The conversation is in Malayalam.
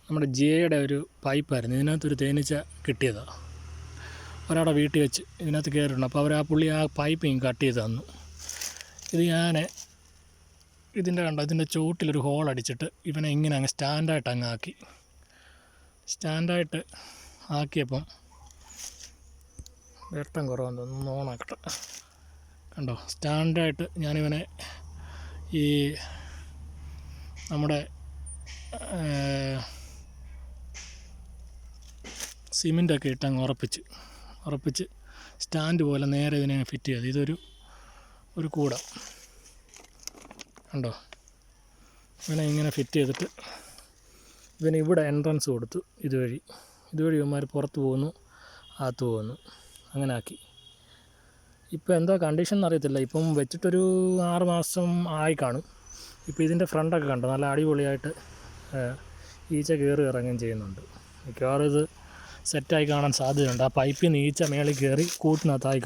നമ്മുടെ ജിയുടെ ഒരു പൈപ്പായിരുന്നു. ഇതിനകത്തൊരു തേനീച്ച കിട്ടിയതാണ്. ഒരാളുടെ വീട്ടിൽ വെച്ച് ഇതിനകത്ത് കയറിയിട്ടുണ്ട്. അപ്പോൾ അവർ ആ പുള്ളി ആ പൈപ്പ് ഇങ്ങ് കട്ട് ചെയ്ത് തന്നു. ഇത് ഞാൻ ഇതിൻ്റെ ചുവട്ടിലൊരു ഹോൾ അടിച്ചിട്ട് ഇവനെ ഇങ്ങനെ അങ്ങ് സ്റ്റാൻഡായിട്ട് അങ്ങ് ആക്കി. സ്റ്റാൻഡായിട്ട് ആക്കിയപ്പം വെട്ടം കുറവെന്ന് തോന്നുന്നു, ഓണാക്കട്ടെ. കണ്ടോ, സ്റ്റാൻഡായിട്ട് ഞാനിവനെ ഈ നമ്മുടെ സിമെൻ്റൊക്കെ ഇട്ട് അങ്ങ് ഉറപ്പിച്ച് സ്റ്റാൻഡ് പോലെ നേരെ ഇതിനെ ഫിറ്റ് ചെയ്ത്. ഇതൊരു കൂട കണ്ടോ, ഇവനെ ഇങ്ങനെ ഫിറ്റ് ചെയ്തിട്ട് ഇവന് ഇവിടെ എൻട്രൻസ് കൊടുത്തു. ഇതുവഴി ഇവന്മാർ പുറത്ത് പോകുന്നു, അകത്ത് പോകുന്നു, അങ്ങനെ ആക്കി. ഇപ്പോൾ എന്തോ കണ്ടീഷൻ എന്നറിയത്തില്ല. ഇപ്പം വെച്ചിട്ടൊരു 6 മാസം ആയി കാണും. ഇപ്പോൾ ഇതിൻ്റെ ഫ്രണ്ടൊക്കെ കണ്ടോ, നല്ല അടിപൊളിയായിട്ട് ഈച്ച കയറി ഇറങ്ങുകയും ചെയ്യുന്നുണ്ട്. മിക്കവാറും ഇത് സെറ്റായി കാണാൻ സാധ്യതയുണ്ട്. ആ പൈപ്പിൽ നിന്ന് ഈച്ച മേളിൽ കയറി കൂട്ടിനകത്തായി കാണും.